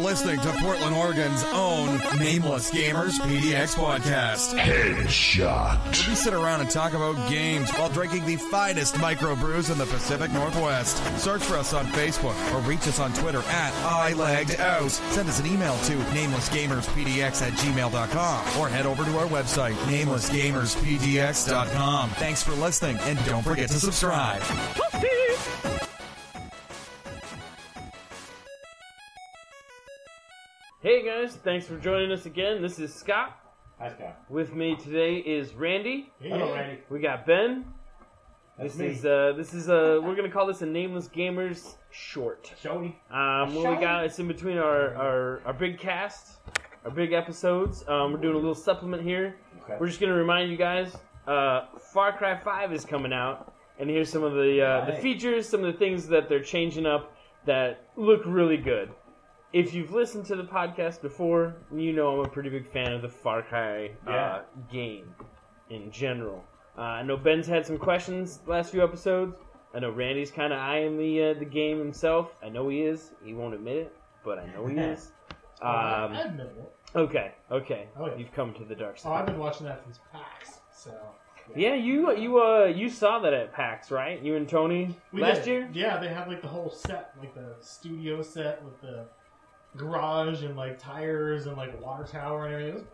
listening to Portland, Oregon's own Nameless Gamers PDX podcast. Headshot. We sit around and talk about games while drinking the finest microbrews in the Pacific Northwest. Search for us on Facebook or reach us on Twitter at iLeggedOut. Send us an email to namelessgamerspdx@gmail.com or head over to our website, namelessgamerspdx.com. Thanks for listening, and don't forget to subscribe. Hey guys, thanks for joining us again. This is Scott. Hi, Scott. With me today is Randy. Hey. Hello, Randy. We got Ben. That's This me. is we're gonna call this a Nameless Gamers short. Showy. What we got, it's in between our big cast, our big episodes. We're doing a little supplement here. Okay. We're just gonna remind you guys, Far Cry 5 is coming out, and here's some of the features, some of the things that they're changing up that look really good. If you've listened to the podcast before, you know I'm a pretty big fan of the Far Cry game in general. I know Ben's had some questions the last few episodes. I know Randy's kind of eyeing the game himself. I know he is. He won't admit it, but I know he is. I admit it. Okay. Oh, yeah. You've come to the dark Oh, I've side. been watching that since PAX, so... Yeah, you saw that at PAX, right? You and Tony We last did. year? Yeah, they had like the whole set, like the studio set with the garage and like tires and like water tower and everything. It was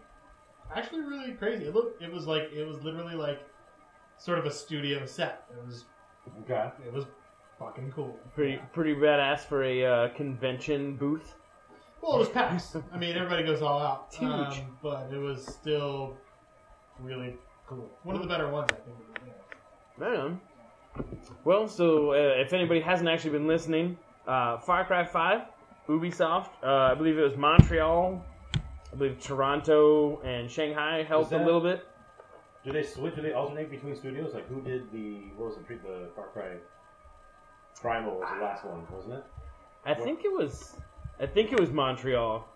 actually really crazy. It was literally like sort of a studio set. It was fucking cool. Pretty badass for a convention booth. Well, it was PAX. I mean, everybody goes all out. It's huge. But it was still really cool. One of the better ones, I think. Right on. Well, so if anybody hasn't actually been listening, Far Cry 5, Ubisoft, I believe it was Montreal, I believe Toronto and Shanghai helped a little bit. Do they switch? Do they alternate between studios? Like, who did the Far Cry Primal was the last one, wasn't it? I think it was Montreal.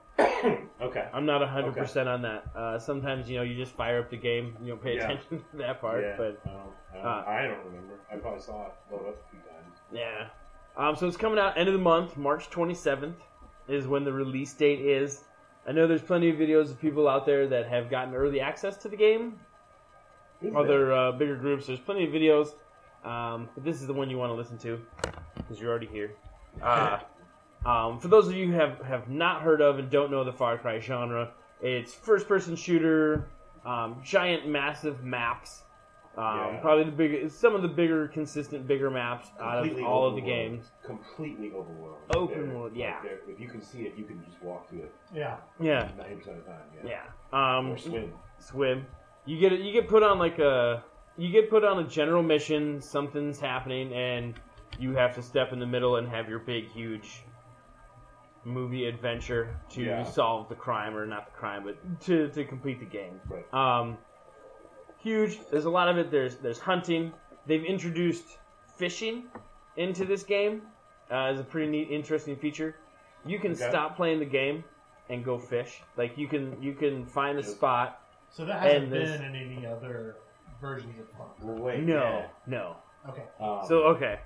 Okay. I'm not 100% on that. Sometimes, you just fire up the game, you don't pay attention to that part. Yeah. But I don't remember. I probably saw it load up a few times. yeah. So it's coming out end of the month, March 27th is when the release date is. I know there's plenty of videos of people out there that have gotten early access to the game. Other bigger groups, there's plenty of videos. But this is the one you want to listen to because you're already here. For those of you who have not heard of and don't know the Far Cry genre, it's first-person shooter, giant, massive maps. Probably some of the bigger maps out of all of the games. Completely overworld. Open world, yeah. Like if you can see it, you can just walk to it. Yeah. 90% of the time. Yeah. Or swim. Swim. You get put on a general mission. Something's happening, and you have to step in the middle and have your big, huge movie adventure to solve the crime, or not the crime, but to complete the game. Right. Huge. There's a lot of it. There's hunting. They've introduced fishing into this game as a pretty neat, interesting feature. You can stop playing the game and go fish. Like you can find a spot. So that hasn't been in any other versions of Far Cry. Well, wait. No. Okay. Okay.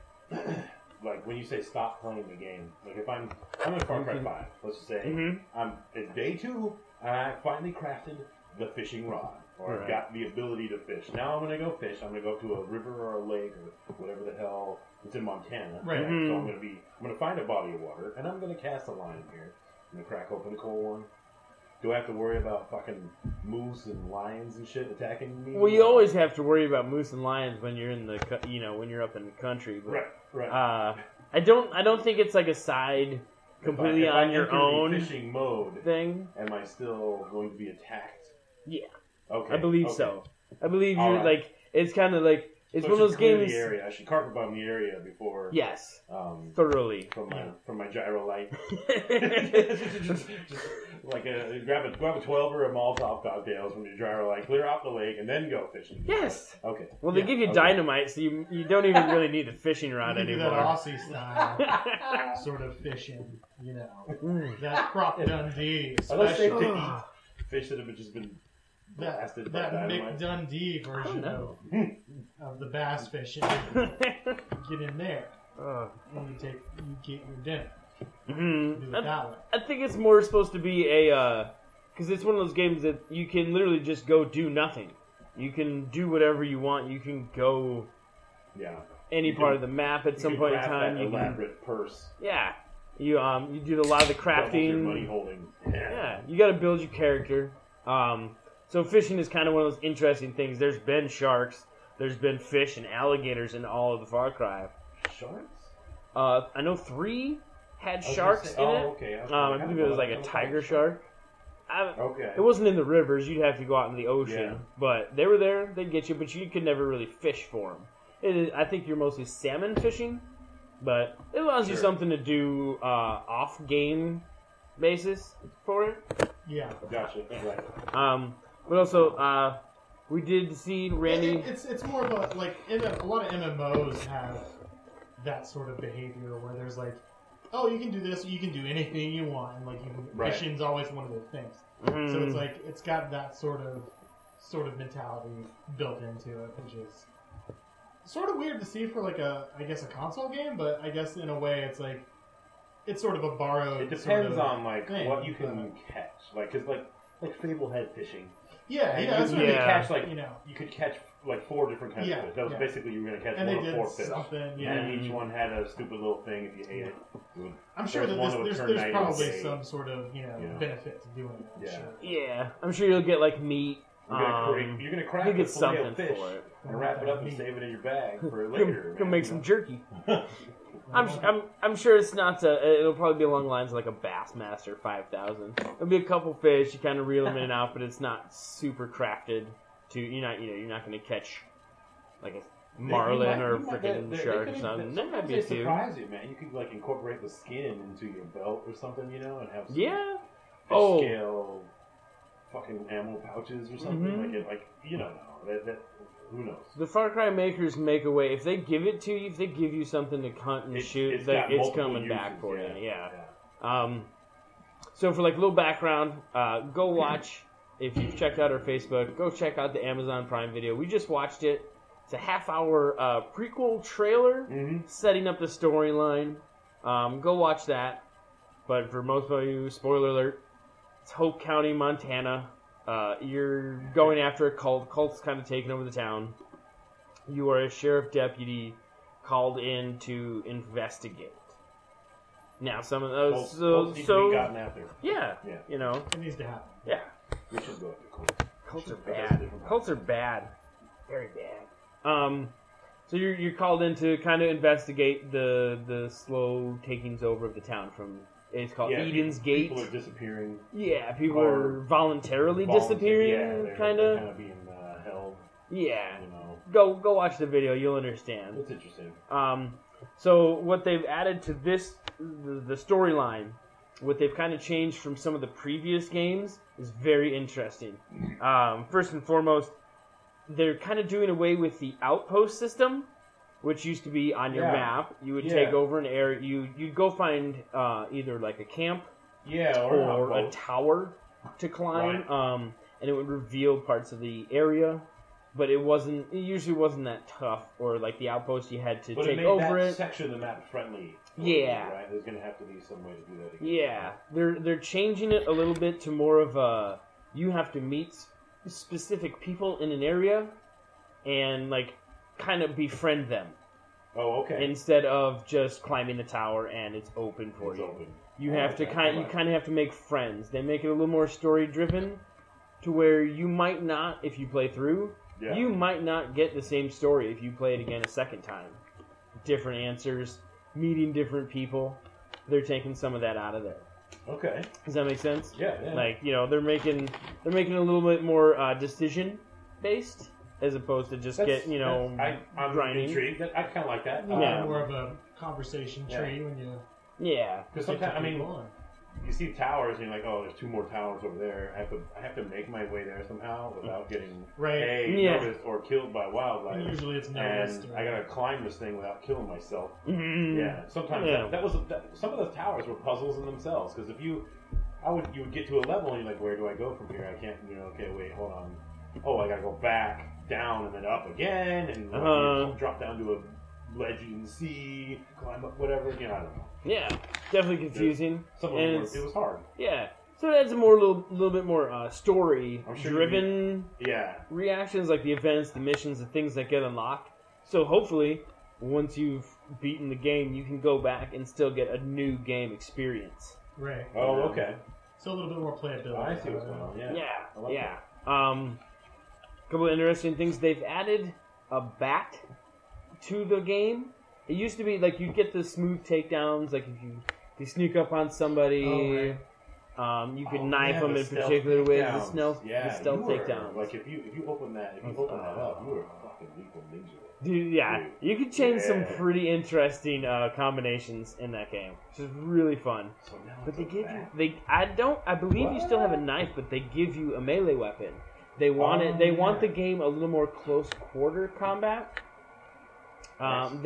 Like when you say stop playing the game, like if I'm in Far Cry 5, let's just say it's day 2, and I finally crafted the fishing rod, or I've got the ability to fish. Now I'm gonna go fish. I'm gonna go to a river or a lake or whatever the hell. It's in Montana, right? So I'm gonna find a body of water, and I'm gonna cast a line here. I'm gonna crack open a cold one. Do I have to worry about fucking moose and lions and shit attacking me? Well, you always have to worry about moose and lions when you're in when you're up in the country. But, right. I don't think it's like a side completely on your own fishing mode thing. Am I still going to be attacked? Yeah. Okay. I believe so. I believe you're right. like it's kind of like it's so one of those games. The area. I should carpet bomb the area before. Yes. Thoroughly. From my gyro light. just like grab a 12 or a Molotov cocktails from your gyro light, clear out the lake, and then go fishing. Yes. Okay. Well, they give you dynamite, so you don't even really need a fishing rod you do anymore. That Aussie style sort of fishing, that Crop Dundee, especially to eat fish that have just been blasted by dynamite. Mick Dundee version of the bass fishing. Get in there, and you get your dinner. Do it that way. I think it's more supposed to be a because it's one of those games that you can literally just go do nothing. You can do whatever you want. You can go any part of the map at some point in time. That You can, elaborate purse. yeah, you do a lot of the Doubles your crafting. money holding. Yeah, you got to build your character. So fishing is kind of one of those interesting things. There's been sharks, there's been fish and alligators in all of the Far Cry. Sharks? I know 3 had sharks in it. Okay. I believe it was like a tiger shark. Okay. It wasn't in the rivers. You'd have to go out in the ocean. Yeah. But they were there. They'd get you, but you could never really fish for them. I think you're mostly salmon fishing, but it allows you something to do off-game basis for it. Yeah. Gotcha. Right. But also, we did see Randy. It's more of a like a lot of MMOs have that sort of behavior where there's like, oh, you can do this, you can do anything you want, and like fishing's always one of those things. So it's like it's got that sort of mentality built into it, which is sort of weird to see for like a console game, but I guess in a way it's like it's sort of a borrowed. It depends sort of on like thing. what you can catch, like because like Fable had fishing. Yeah, And that's you what could Yeah. catch like you know. you could catch like 4 different kinds of fish. That was basically you were gonna catch And one they of did 4 fish, something, yeah. and each one had a stupid little thing. If you ate it, I'm sure that one that would there's turn night probably into day. some sort of Yeah. benefit to doing it. I'm Yeah. sure. Yeah, I'm sure you'll get like meat. You're gonna craft you'll a get fillet of something fish for it. and wrap it up and save it in your bag for later. Come make man, some you jerky. know? I'm sure it's not. It'll probably be along the lines of like a Bassmaster 5000. There'll be a couple fish. You kind of reel them in and out, but it's not super crafted. You're not going to catch like a marlin or freaking shark or something. That might be They too. surprise you, man. You could like incorporate the skin into your belt or something, you know, and have some Yeah. fish scale fucking ammo pouches or something. Mhm. Like you don't know. That who knows? The Far Cry makers make a way. If they give it to you, if they give you something to hunt and shoot, It's that got it's multiple coming back uses, for you. yeah. Yeah. So for like a little background, go watch. If you've checked out our Facebook, go check out the Amazon Prime video. We just watched it. It's a half-hour prequel trailer setting up the storyline. Go watch that. But for most of you, spoiler alert, it's Hope County, Montana. You're going after a cult. Cult's kind of taking over the town. You are a sheriff deputy called in to investigate. Now, some of those, Cults need to be gotten after. yeah, Yeah. you know, It needs to happen. yeah. We should go after cults. Cults are That's bad. different. Cults are bad. Very bad. So you're called in to kind of investigate the slow takings over of the town from. It's called Eden's Gate. People are disappearing. Yeah, people Or are voluntarily Yeah, disappearing, they're kind kind of. of being held. Yeah. You know, Go watch the video. You'll understand. it's interesting. So what they've added to this, the storyline, what they've kind of changed from some of the previous games is very interesting. First and foremost, they're kind of doing away with the outpost system, which used to be on your map. You would take over an area. You'd go find either like a camp or a tower to climb, and it would reveal parts of the area. But it usually wasn't that tough, or like the outpost you had to take over it. Section of the map friendly. Yeah. Right? There's going to have to be some way to do that again. Yeah, they're changing it a little bit to more of a you have to meet specific people in an area and like kind of befriend them. Oh, okay. Instead of just climbing the tower and it's open for you. Open. You have to kind of have to make friends. They make it a little more story driven to where you might not, if you play through, you might not get the same story if you play it again a second time. Different answers, meeting different people. They're taking some of that out of there. Okay. Does that make sense? Yeah. Like, you know, they're making a little bit more decision based as opposed to just I'm grinding. intrigued. I kind of like that. Yeah. More of a conversation tree when you. Yeah. Because sometimes, you see towers and you're like, oh, there's 2 more towers over there. I have to make my way there somehow without getting noticed or killed by wildlife. And usually it's and noticed. I gotta climb this thing without killing myself. Mm-hmm. Yeah, sometimes some of those towers were puzzles in themselves. Because you would get to a level and you're like, where do I go from here? I can't. Okay, wait, hold on. Oh, I gotta go back down and then up again and drop down to a ledge in the sea, climb up, whatever. I don't know. Yeah. definitely confusing. Some of and them it was hard. Yeah, so it adds a little bit more story-driven Yeah. reactions, like the events, the missions, the things that get unlocked. So hopefully, once you've beaten the game, you can go back and still get a new game experience. Right. Oh, okay. So a little bit more playability. I see what's going on. Yeah. I like Yeah. A couple of interesting things. They've added a bat to the game. It used to be like you'd get the smooth takedowns, like if you sneak up on somebody, you could knife them in particular ways. The stealth takedowns. Like if you open that up, you were a fucking lethal ninja. Dude, yeah, you could change some pretty interesting combinations in that game, which is really fun. So now But they give you I believe you still have a knife, but they give you a melee weapon. They want want the game a little more close quarter combat. Than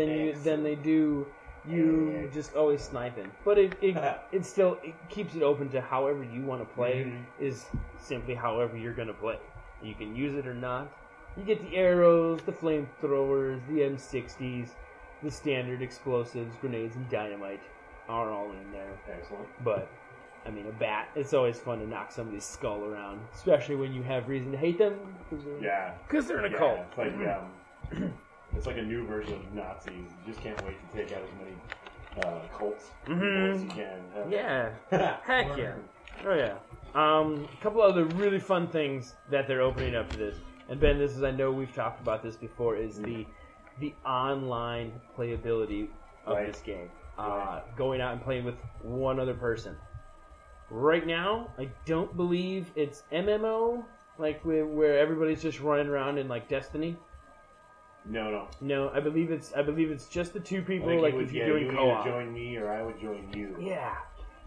they do you just always sniping. But it still keeps it open to however you want to play is simply however you're gonna play. You can use it or not. You get the arrows, the flamethrowers, the M60s, the standard explosives, grenades, and dynamite are all in there. Excellent. But, I mean, a bat, it's always fun to knock somebody's skull around, especially when you have reason to hate them. Because they're in a cult. It's like, it's like a new version of Nazis. You just can't wait to take out as many cults as you can. Yeah. Heck yeah. Oh, yeah. A couple other really fun things that they're opening up to this. And Ben, this is, I know we've talked about this before, is the online playability of this game. Going out and playing with one other person. Right now, I don't believe it's MMO, like where everybody's just running around in like Destiny. No, I believe it's just the two people. Like if you're doing co-op, you would join me or I would join you. Yeah,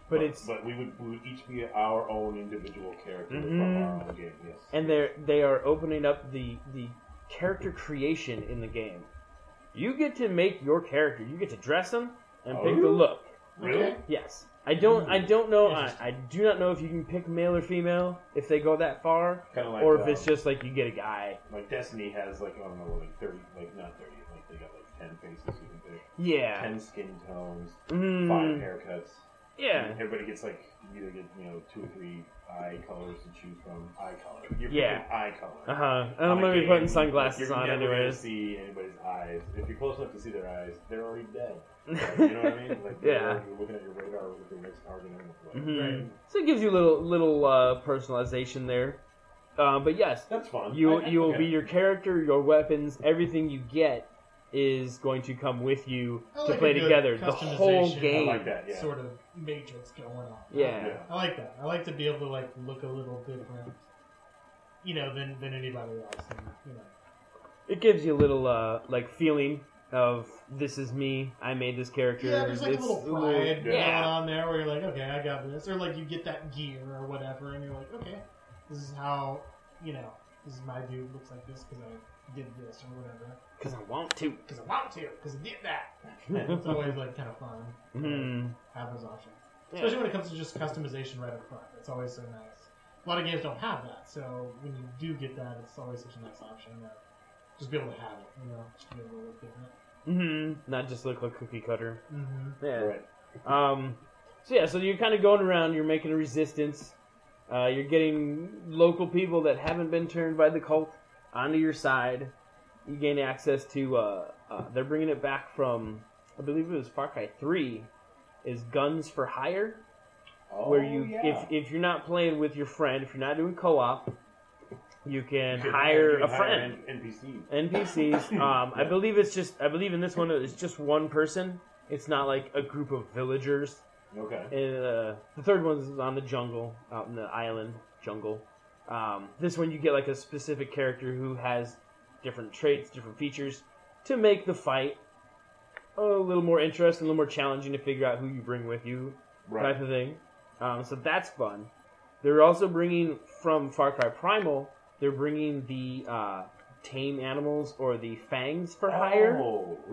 but we would each be our own individual character from our own game. Yes, and they are opening up the character creation in the game. You get to make your character. You get to dress them and pick the look. Really? Yes. I don't know. I do not know if you can pick male or female if they go that far, like, or if it's just like you get a guy. Like Destiny has like I don't know, like 30, like not 30, like they got like 10 faces you can pick. Yeah. 10 skin tones, 5 haircuts. Yeah. And everybody gets like you either get 2 or 3 eye colors to choose from. Eye color. You're yeah. picking eye color. And I'm gonna be putting sunglasses on anyways. You're never gonna see anybody's eyes. If you're close enough to see their eyes, they're already dead. Like, you know what I mean? Like you're looking at your radar with the next target on the right. So it gives you a little personalization there. But yes, that's fun. You will be your character, your weapons, everything you get is going to come with you to play together. The whole game. I like that, yeah. Sort of matrix going on. Yeah. I like that. I like to be able to like look a little different, than anybody else. And, It gives you a little like feeling of this is me. I made this character. Yeah, there's like a little pride going on there where you're like, okay, I got this, or like you get that gear or whatever, and you're like, okay, this is how this is my dude looks like this because I did this or whatever. Because I want to. Because I did that. It's always like kind of fun to have those options, especially when it comes to just customization right up front. It's always so nice. A lot of games don't have that, so when you do get that, it's always such a nice option. Just be able to have it, just to be able to look different. Not just look like cookie cutter. Yeah. Right. So you're kind of going around. You're making a resistance. You're getting local people that haven't been turned by the cult onto your side. You gain access to. They're bringing it back from, I believe it was Far Cry 3, is guns for hire. Where if you're not playing with your friend, if you're not doing co-op, you can hire a friend. NPCs. I believe in this one it's just one person. It's not like a group of villagers. Okay. And, the third one is on the jungle, out in the island jungle. This one you get like a specific character who has different traits, different features to make the fight a little more interesting, a little more challenging to figure out who you bring with you, type of thing. So that's fun. They're also bringing from Far Cry Primal. They're bringing the tame animals or the fangs for hire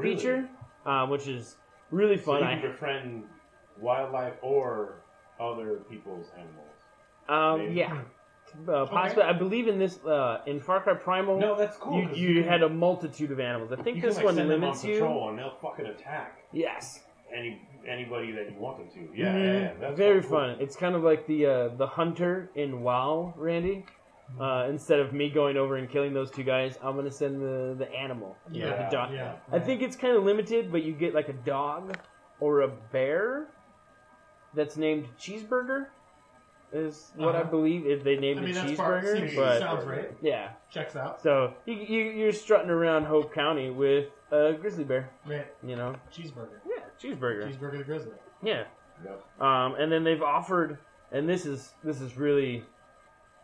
feature, which is really fun. So you can befriend wildlife or other people's animals. Yeah. Possibly, I believe in this in Far Cry Primal. No, that's cool. You had a multitude of animals. I think this one limits you. Send them on patrol and they'll fucking attack. Yes. anybody that you want them to. Yeah, Mhm. yeah. That's Very cool. fun. It's kind of like the hunter in WoW, Randy. Instead of me going over and killing those two guys, I'm gonna send the animal. You know, the dog. yeah. I think it's kind of limited, but you get like a dog or a bear that's named Cheeseburger. Is what I believe if they named it that's Cheeseburger, but sounds right. yeah. Checks out. So you're strutting around Hope County with a grizzly bear. Right. You know. Cheeseburger. Yeah, cheeseburger. Cheeseburger the grizzly. Yeah. Yep. And then they've offered, and this is really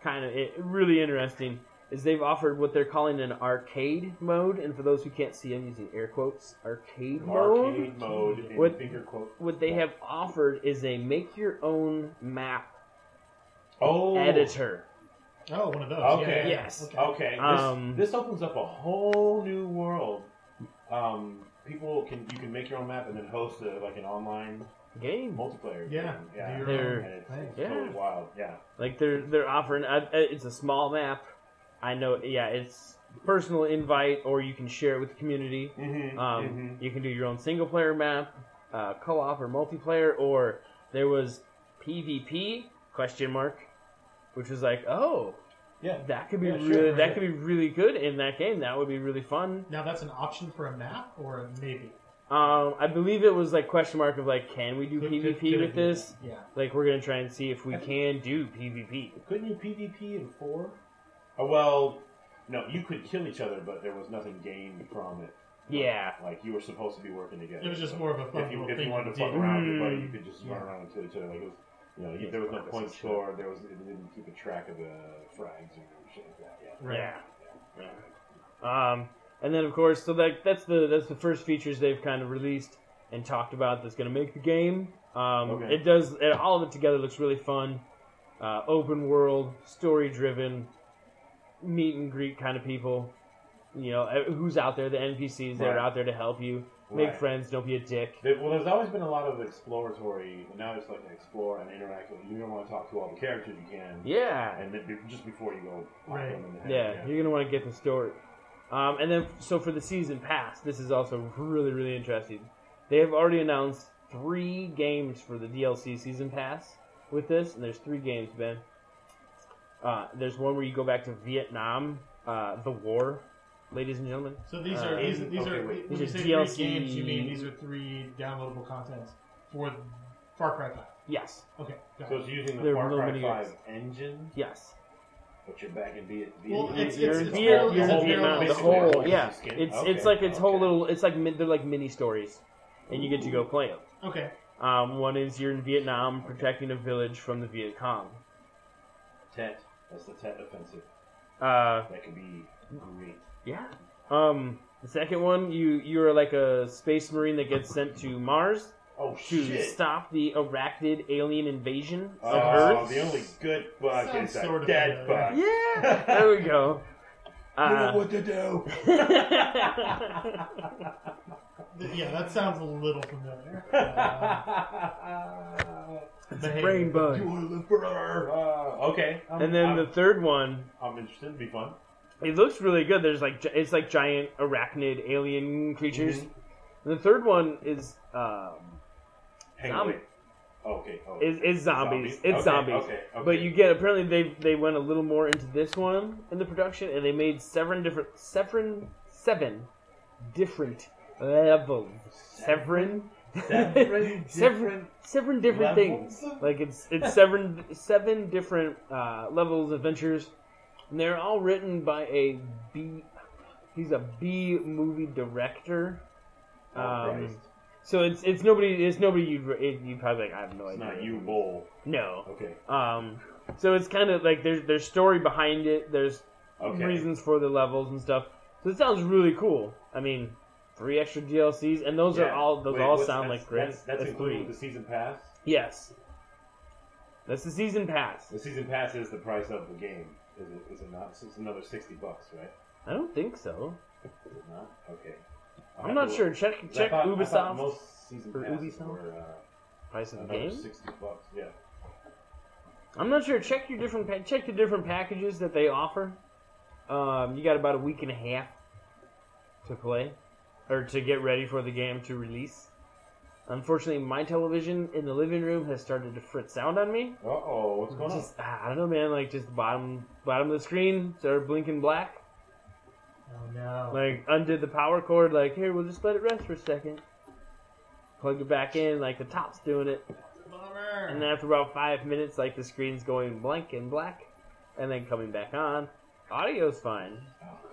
kind of really interesting, is they've offered what they're calling an arcade mode, and for those who can't see, I'm using air quotes, arcade mode. Arcade mode in What- finger quote. What they have offered is a make your own map Oh, editor. Oh, one of those. Okay. Yeah. Yes. Okay. Okay. This opens up a whole new world. You can make your own map and then host like an online Game. multiplayer. Yeah. game. Yeah. Do your They're- own And it's thing. Yeah. totally wild. Yeah. Like they're offering, it's a small map. I know, yeah, it's personal invite, or you can share it with the community. Mm-hmm. You can do your own single player map, co-op or multiplayer, or there was PvP ? Which was like, oh, Yeah. that could be Yeah, sure, really right. that could be really good in that game. That would be really fun. Now that's an option for a map or a maybe. I believe it was like ? Of like, can we do Could PvP it with be this? that? Yeah. Like, we're gonna try and see if we can do PvP. Couldn't you PvP in 4? Oh, well, no, you could kill each other, but there was nothing gained from it. Yeah. Like, you were supposed to be working together. It was just So more of a fun if you little thing wanted to to fuck do. around with your buddy, Mm. you could just Yeah. run around and kill each other. Like, it was, Yes, there was no purpose point and shit. score. It didn't keep a track of the frags or shit like that. Yeah. Right. Yeah. And then of course, so that's the first features they've kind of released and talked about that's going to make the game. Okay. All of it together looks really fun. Open world, story driven, meet and greet kind of people. You know, who's out there? The NPCs that are Right. out there to help you. Make Right. friends. Don't be a dick. Well, there's always been a lot of exploratory. Now it's like explore and interact with. You don't want to talk to all the characters you can. Yeah. And then just before you go, pop Right. them in the head. Yeah, you're gonna want to get the story. And then, so for the season pass, this is also really, really interesting. They have already announced 3 games for the DLC season pass with this, and there's 3 games, Ben. There's one where you go back to Vietnam, the war, ladies and gentlemen. So these Uh, are okay, when wait. you These say are 3 DLC. games, you mean these are 3 downloadable contents for Far Cry 5. Yes, Okay. Got So it. it's using the They're Far real Cry mini 5 games. engine, yes. but you're back in Vietnam. Well, it's You're in it's Viet- fairly- you're in it's Vietnam. fairly The basically whole, a yeah. skin. It's Okay, like its whole okay. little. It's like they're like mini stories, and you get to go play them. Okay. One is you're in Vietnam protecting a village from the Viet Cong. Tet. That's the Tet offensive. Uh, That could be great. yeah. The second one, you're like a space marine that gets sent to Mars Oh to shit! stop the arachnid alien invasion of Oh, Earth. the only good bug Sounds is a sort of dead familiar. bug. Yeah, there we go. You know what to do. Yeah, that sounds a little familiar. Behave. Brain bug. You want to live forever. Okay. And then the third one, I'm interested. It'd be fun. it looks really good. There's like it's like giant arachnid alien creatures. Mm-hmm. And the third one is Hang Zombie. on. Wait. Okay. Oh. It's zombies. It's Okay, zombies. okay, okay. But you get apparently they went a little more into this one in the production, and they made seven different levels. Seven different things. levels? Like it's seven different levels, adventures, and they're all written by a B. He's a B movie director. Christ. So it's nobody you'd probably like, I have no It's idea. not you, Bull. No. Okay. So it's kind of like there's story behind it. There's Okay. reasons for the levels and stuff. So it sounds really cool. I mean, 3 extra DLCs, and those Yeah. all Wait, sound like great. That's included 3. with the season pass. Yes. That's the season pass. The season pass is the price of the game. Is it not? It's another $60, right? I don't think so. Is it not? Okay. I'm not sure. Check I thought Ubisoft most season or passes Ubisoft? were price of the another game. $60. Yeah. I'm not sure. Check the different packages that they offer. You got about a week and a half to play, or to get ready for the game to release. Unfortunately, my television in the living room has started to fritz sound on me. Uh-oh, what's going on? Just, I don't know, man. Like, just the bottom of the screen started blinking black. Oh no. Like, undid the power cord. Like, here, we'll just let it rest for a second. Plug it back in. Like, the top's doing it. Bummer. And then after about 5 minutes, like, the screen's going blank and black. And then coming back on. Audio's fine.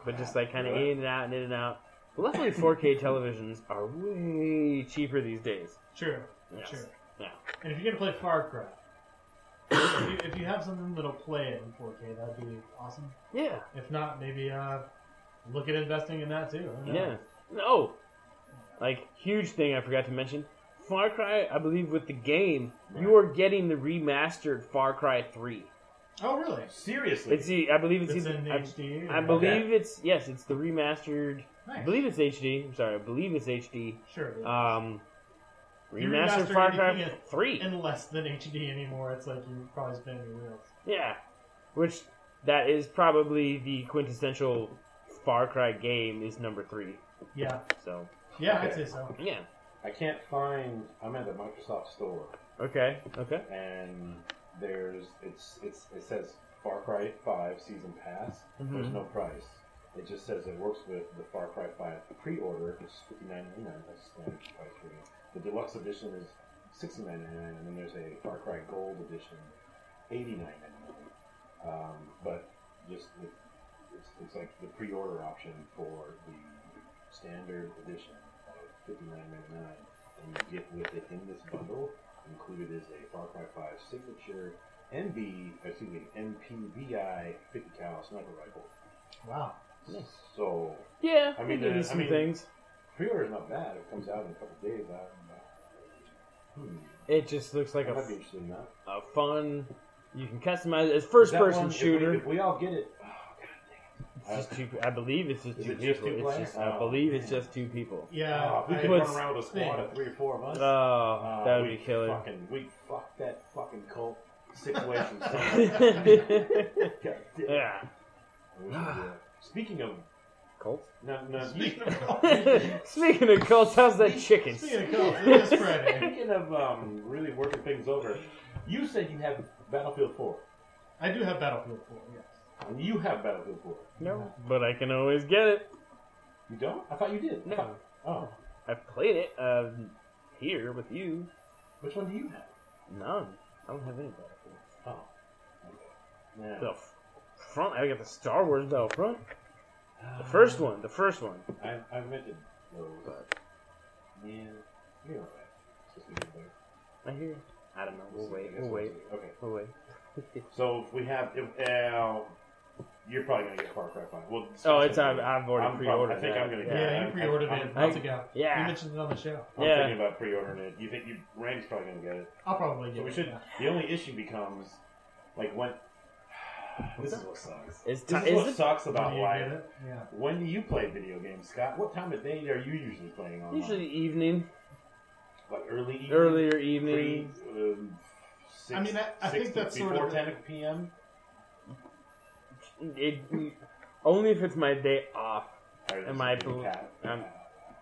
But just, like, kind of in and out and in and out. Luckily, 4K televisions are way cheaper these days. True. Yes. True. Yeah. And if you're gonna play Far Cry, if you have something that'll play it in 4K, that'd be awesome. Yeah. If not, maybe look at investing in that too. I don't know. Yeah. No. Like, huge thing I forgot to mention. Far Cry, I believe with the game, you are getting the remastered Far Cry 3. Oh really? Seriously? It's I believe it's It's either, in HD. I believe it's it's the remastered. Nice. I believe it's HD. I'm sorry, I believe it's HD. Sure. You Remastered remaster Far Cry anything 3. in less than HD anymore. It's like you're probably spinning your wheels. Yeah, which that is probably the quintessential Far Cry game is number 3. Yeah. So Yeah, I'd say so. yeah. I can't find. I'm at the Microsoft store, Okay. and it says Far Cry 5 Season Pass. There's no price. It just says it works with the Far Cry 5 pre-order, which is $59.99. That's the standard price for me. The deluxe edition is $69.99, and then there's a Far Cry Gold edition, $89.99. But just it's like the pre-order option for the standard edition of $59.99, and you get with it in this bundle. Included is a Far Cry 5 signature MPVI 50 cal sniper rifle. Wow. So Yeah, I mean, they give you some things. pre-order is not bad. It comes out in a couple of days. It just looks like I might be interested in that. a fun. You can customize it as first-person That one, shooter. If we all get it, oh god dang it! It's just two. I believe it's just Is two it just people. two It's players? just. I Oh, believe it's man. just 2 people. Yeah. If we I- could What's- run around with a squad of 3 or 4 of us. Oh, that would be we'd killer. We fuck that fucking cult situation. God damn. Yeah. We should do it. Speaking of Colts. no, Speaking of Speaking of Colts, how's that chicken? Speaking of Colts, it is Friday. Speaking of really working things over, you said you have Battlefield 4. I do have Battlefield 4, yes. And you have Battlefield 4. No, but I can always get it. You don't? I thought you did. No. Oh. I've played it here with you. Which one do you have? None. I don't have any Battlefield. Oh. Okay. The front. I got the Star Wars Battlefront. The first one. I rented those. Yeah. You're alright. It's just gonna be better. I hear. I don't know. We'll see. I guess We'll wait. see. Okay. We'll wait. So if we have, you're probably gonna get Far Cry 5. Well, Oh, it's I've already I'm pre-ordered. I think that. I'm gonna get Yeah, it. you pre-ordered it months ago. Yeah. You mentioned it on the show. I'm Yeah. thinking about pre-ordering it. You think Randy's probably gonna get it. I'll probably So get we it. should. yeah. The only issue becomes, like, when. This is what sucks. Is This is what it? sucks When about you life. get it, yeah. When do you play video games, Scott? What time of day are you usually playing online? Usually evening, like early evening, earlier evening. Six, I mean, I think that's before sort of 10 p.m. Only if it's my day off. Or is Am it I maybe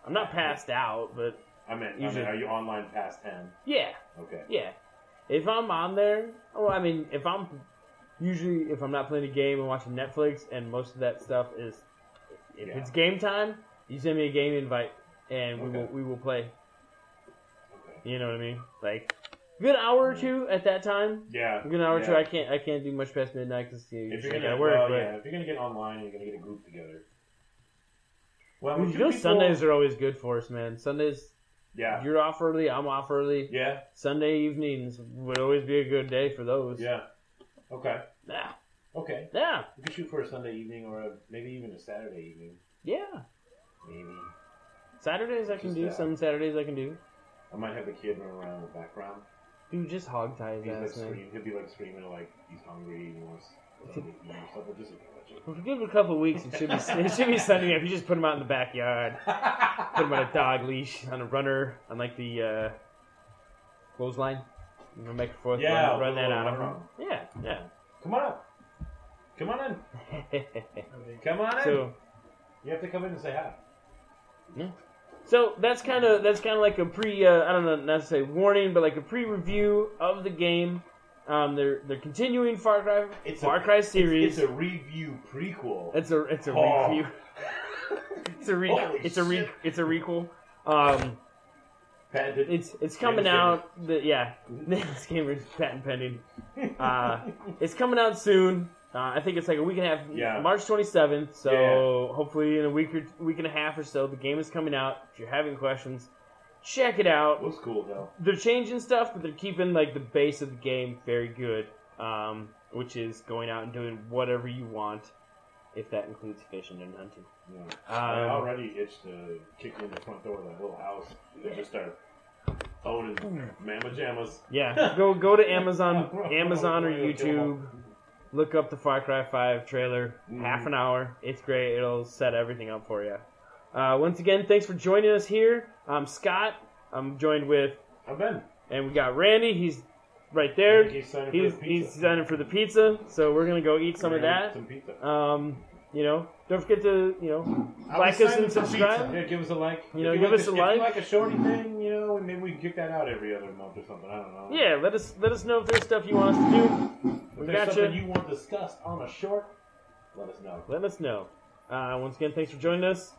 I'm not passed out, but I mean, usually- are you online past 10? yeah, Okay. yeah. If I'm on there, I mean, if I'm not playing a game and watching Netflix, and most of that stuff is, if Yeah. it's game time, you send me a game invite, and Okay. we will play. Okay. You know what I mean? Like, a good hour or two at that time. Yeah. A good hour or two. yeah. I can't do much past midnight because If you're I gonna gotta work. well, but yeah, if you're gonna get online, you're gonna get a group together. Well, you know, Sundays are always good for us, man. Sundays, Yeah. you're off early, I'm off early. Yeah. Sunday evenings would always be a good day for those. Yeah. Okay. Yeah. Okay. Yeah. We could shoot for a Sunday evening or maybe even a Saturday evening. Yeah. Maybe. Saturdays I can Just, do. Some Saturdays I can do. I might have the kid run around in the background. Dude, just hog tie his He's like ass, man. screaming. He'll be like screaming like he's hungry. He wants something to eat or something. Just If we give it a couple of weeks, it should be Sunday. If you just put him out in the backyard, put him on a dog leash, on a runner, on like the clothesline, you know, make it forth, Yeah, run that run on him. around. Yeah, yeah. Come on up. Come on in. Come on in. So, You have to come in and say hi. yeah. So that's kind of like a pre I don't know, not to say warning, but like a pre-review of the game. They're continuing Far Cry series. It's a review prequel. It's a review. It's a requel. Patented. It's coming out. This game is patent pending. It's coming out soon. I think it's like a week and a half. Yeah. March 27th. So hopefully in a week and a half or so, the game is coming out. If you're having questions, check it out. Looks cool though. They're changing stuff, but they're keeping like the base of the game very good, which is going out and doing whatever you want, if that includes fishing and hunting. Yeah. I already itched to kick in the front door of that little house and just start owning mamma jammas. Yeah, go to Amazon or YouTube. Look up the Far Cry 5 trailer. Half an hour. It's great. It'll set everything up for you. Once again, thanks for joining us here. I'm Scott. I'm joined with... I'm Ben. And we got Randy. He's right there. He's signing for the pizza. So we're going to go eat some of that. Some pizza. Don't forget to, like us and subscribe. Yeah, give us a like. Give us a like. If you like a shorty thing, maybe we can kick that out every other month or something. I don't know. Yeah, let us know if there's stuff you want us to do. If there's something you want discussed on a short, let us know. Once again, thanks for joining us.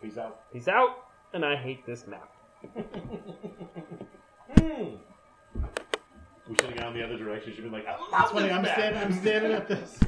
Peace out. Peace out, and I hate this map. We should have gone the other direction. She'd been like, That's funny. I'm standing at this.